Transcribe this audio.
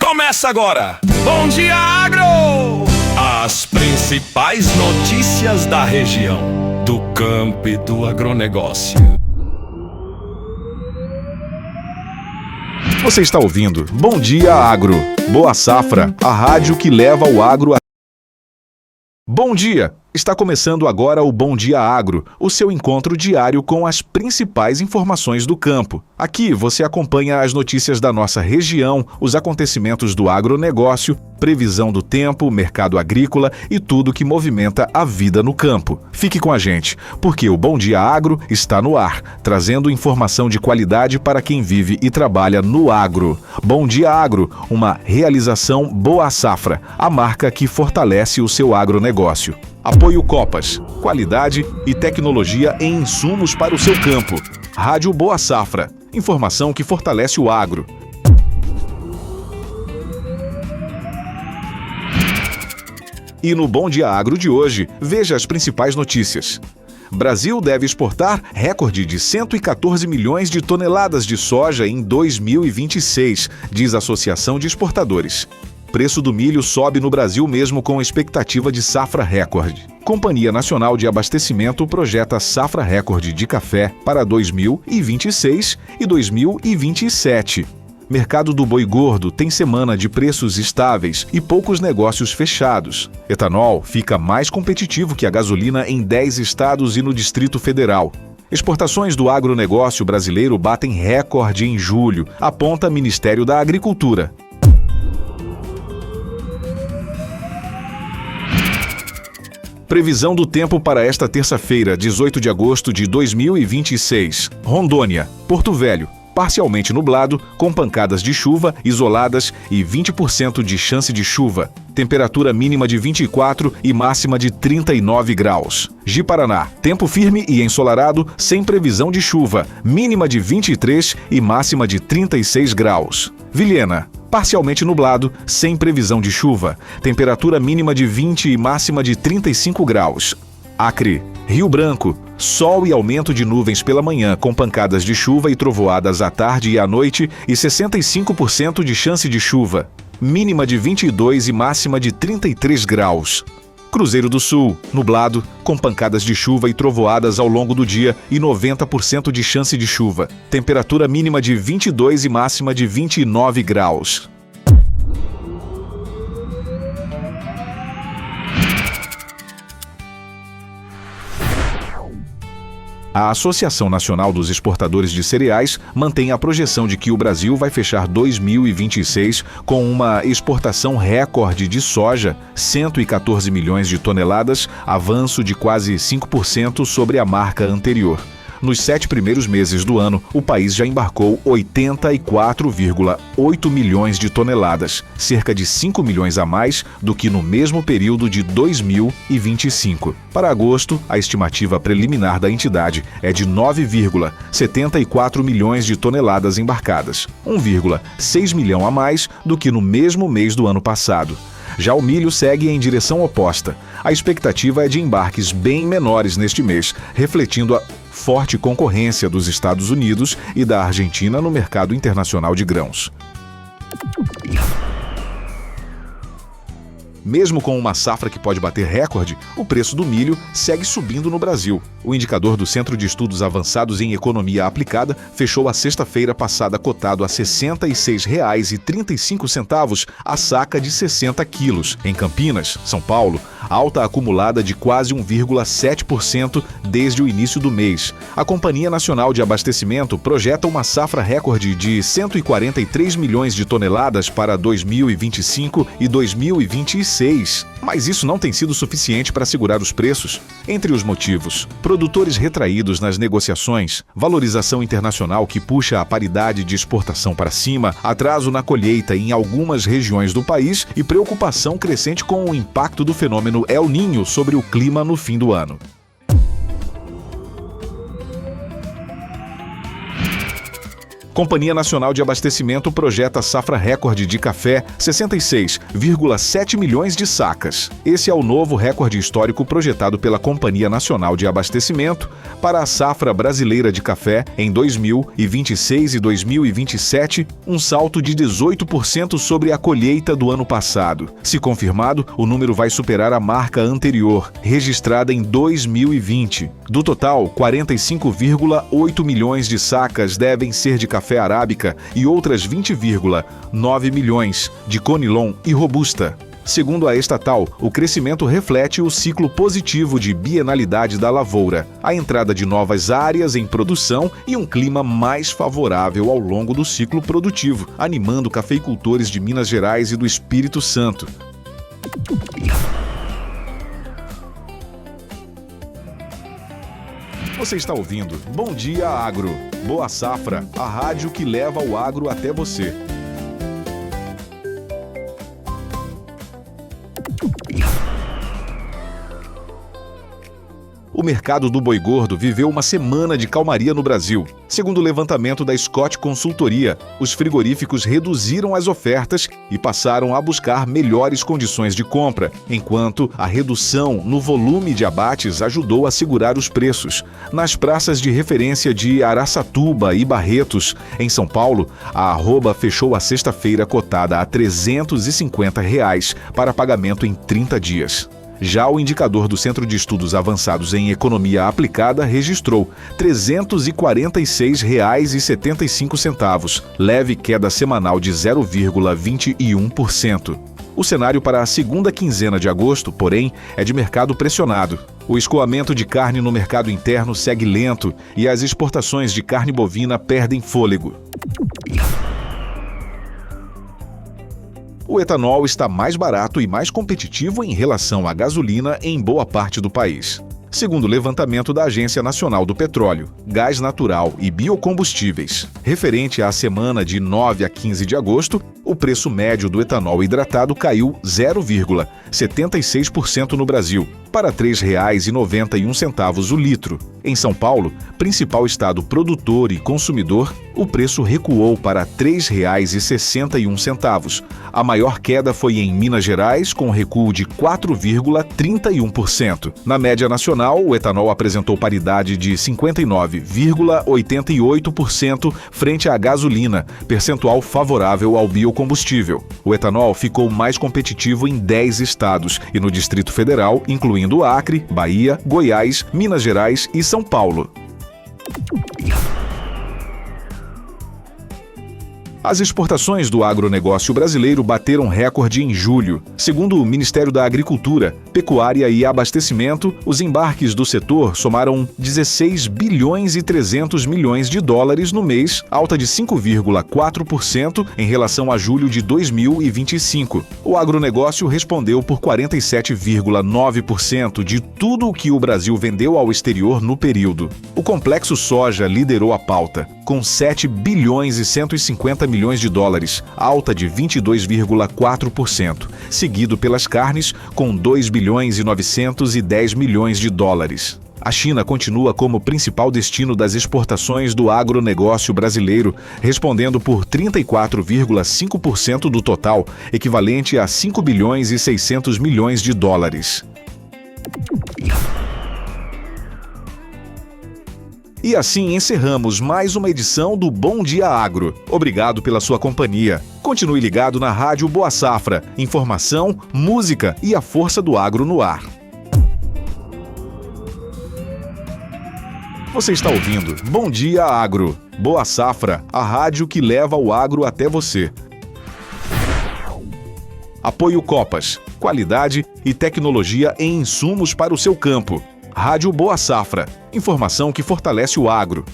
Começa agora, Bom Dia Agro! As principais notícias da região, do campo e do agronegócio. Você está ouvindo Bom Dia Agro, Boa Safra, a rádio que leva o agro a... Bom dia! Está começando agora o Bom Dia Agro, o seu encontro diário com as principais informações do campo. Aqui você acompanha as notícias da nossa região, os acontecimentos do agronegócio, previsão do tempo, mercado agrícola e tudo que movimenta a vida no campo. Fique com a gente, porque o Bom Dia Agro está no ar, trazendo informação de qualidade para quem vive e trabalha no agro. Bom Dia Agro, uma realização Boa Safra, a marca que fortalece o seu agronegócio. Apoio Copas, qualidade e tecnologia em insumos para o seu campo. Rádio Boa Safra, informação que fortalece o agro. E no Bom Dia Agro de hoje, veja as principais notícias. Brasil deve exportar recorde de 114 milhões de toneladas de soja em 2026, diz a Associação de Exportadores. Preço do milho sobe no Brasil mesmo com expectativa de safra recorde. Companhia Nacional de Abastecimento projeta safra recorde de café para 2026 e 2027. Mercado do boi gordo tem semana de preços estáveis e poucos negócios fechados. Etanol fica mais competitivo que a gasolina em 10 estados e no Distrito Federal. Exportações do agronegócio brasileiro batem recorde em julho, aponta Ministério da Agricultura. Previsão do tempo para esta terça-feira, 18 de agosto de 2026. Rondônia, Porto Velho, parcialmente nublado, com pancadas de chuva isoladas e 20% de chance de chuva. Temperatura mínima de 24 e máxima de 39 graus. Ji-Paraná, tempo firme e ensolarado, sem previsão de chuva, mínima de 23 e máxima de 36 graus. Vilhena, parcialmente nublado, sem previsão de chuva, temperatura mínima de 20 e máxima de 35 graus. Acre, Rio Branco, sol e aumento de nuvens pela manhã, com pancadas de chuva e trovoadas à tarde e à noite e 65% de chance de chuva, mínima de 22 e máxima de 33 graus. Cruzeiro do Sul, nublado, com pancadas de chuva e trovoadas ao longo do dia e 90% de chance de chuva. Temperatura mínima de 22 e máxima de 29 graus. A Associação Nacional dos Exportadores de Cereais mantém a projeção de que o Brasil vai fechar 2026 com uma exportação recorde de soja, 114 milhões de toneladas, avanço de quase 5% sobre a marca anterior. Nos 7 primeiros meses do ano, o país já embarcou 84,8 milhões de toneladas, cerca de 5 milhões a mais do que no mesmo período de 2025. Para agosto, a estimativa preliminar da entidade é de 9,74 milhões de toneladas embarcadas, 1,6 milhão a mais do que no mesmo mês do ano passado. Já o milho segue em direção oposta. A expectativa é de embarques bem menores neste mês, refletindo a forte concorrência dos Estados Unidos e da Argentina no mercado internacional de grãos. Mesmo com uma safra que pode bater recorde, o preço do milho segue subindo no Brasil. O indicador do Centro de Estudos Avançados em Economia Aplicada fechou a sexta-feira passada cotado a R$ 66,35 a saca de 60 quilos. Em Campinas, São Paulo, alta acumulada de quase 1,7% desde o início do mês. A Companhia Nacional de Abastecimento projeta uma safra recorde de 143 milhões de toneladas para 2025 e 2026. Mas isso não tem sido suficiente para segurar os preços. Entre os motivos, produtores retraídos nas negociações, valorização internacional que puxa a paridade de exportação para cima, atraso na colheita em algumas regiões do país e preocupação crescente com o impacto do fenômeno El Niño sobre o clima no fim do ano. Companhia Nacional de Abastecimento projeta safra recorde de café, 66,7 milhões de sacas. Esse é o novo recorde histórico projetado pela Companhia Nacional de Abastecimento para a safra brasileira de café em 2026 e 2027, um salto de 18% sobre a colheita do ano passado. Se confirmado, o número vai superar a marca anterior, registrada em 2020. Do total, 45,8 milhões de sacas devem ser de café arábica e outras 20,9 milhões de conilon e robusta. Segundo a estatal, o crescimento reflete o ciclo positivo de bienalidade da lavoura, a entrada de novas áreas em produção e um clima mais favorável ao longo do ciclo produtivo, animando cafeicultores de Minas Gerais e do Espírito Santo. Você está ouvindo Bom Dia Agro. Boa Safra, a rádio que leva o agro até você. O mercado do boi gordo viveu uma semana de calmaria no Brasil. Segundo o levantamento da Scott Consultoria, os frigoríficos reduziram as ofertas e passaram a buscar melhores condições de compra, enquanto a redução no volume de abates ajudou a segurar os preços. Nas praças de referência de Araçatuba e Barretos, em São Paulo, a arroba fechou a sexta-feira cotada a R$ 350 para pagamento em 30 dias. Já o indicador do Centro de Estudos Avançados em Economia Aplicada registrou R$ 346,75, leve queda semanal de 0,21%. O cenário para a segunda quinzena de agosto, porém, é de mercado pressionado. O escoamento de carne no mercado interno segue lento e as exportações de carne bovina perdem fôlego. O etanol está mais barato e mais competitivo em relação à gasolina em boa parte do país. Segundo o levantamento da Agência Nacional do Petróleo, Gás Natural e Biocombustíveis, referente à semana de 9 a 15 de agosto, o preço médio do etanol hidratado caiu 0,76% no Brasil, para R$ 3,91 o litro. Em São Paulo, principal estado produtor e consumidor, o preço recuou para R$ 3,61. A maior queda foi em Minas Gerais, com recuo de 4,31%. Na média nacional, o etanol apresentou paridade de 59,88% frente à gasolina, percentual favorável ao biocombustível. O etanol ficou mais competitivo em 10 estados e no Distrito Federal, incluindo Acre, Bahia, Goiás, Minas Gerais e São Paulo. As exportações do agronegócio brasileiro bateram recorde em julho. Segundo o Ministério da Agricultura, Pecuária e Abastecimento, os embarques do setor somaram 16 bilhões e 300 milhões de dólares no mês, alta de 5,4% em relação a julho de 2025. O agronegócio respondeu por 47,9% de tudo o que o Brasil vendeu ao exterior no período. O complexo soja liderou a pauta, com 7 bilhões e 150 milhões de dólares, alta de 22,4%, seguido pelas carnes, com 2 bilhões e 910 milhões de dólares. A China continua como principal destino das exportações do agronegócio brasileiro, respondendo por 34,5% do total, equivalente a 5 bilhões e 600 milhões de dólares. E assim encerramos mais uma edição do Bom Dia Agro. Obrigado pela sua companhia. Continue ligado na Rádio Boa Safra. Informação, música e a força do agro no ar. Você está ouvindo Bom Dia Agro. Boa Safra, a rádio que leva o agro até você. Apoio Copas. Qualidade e tecnologia em insumos para o seu campo. Rádio Boa Safra. Informação que fortalece o agro.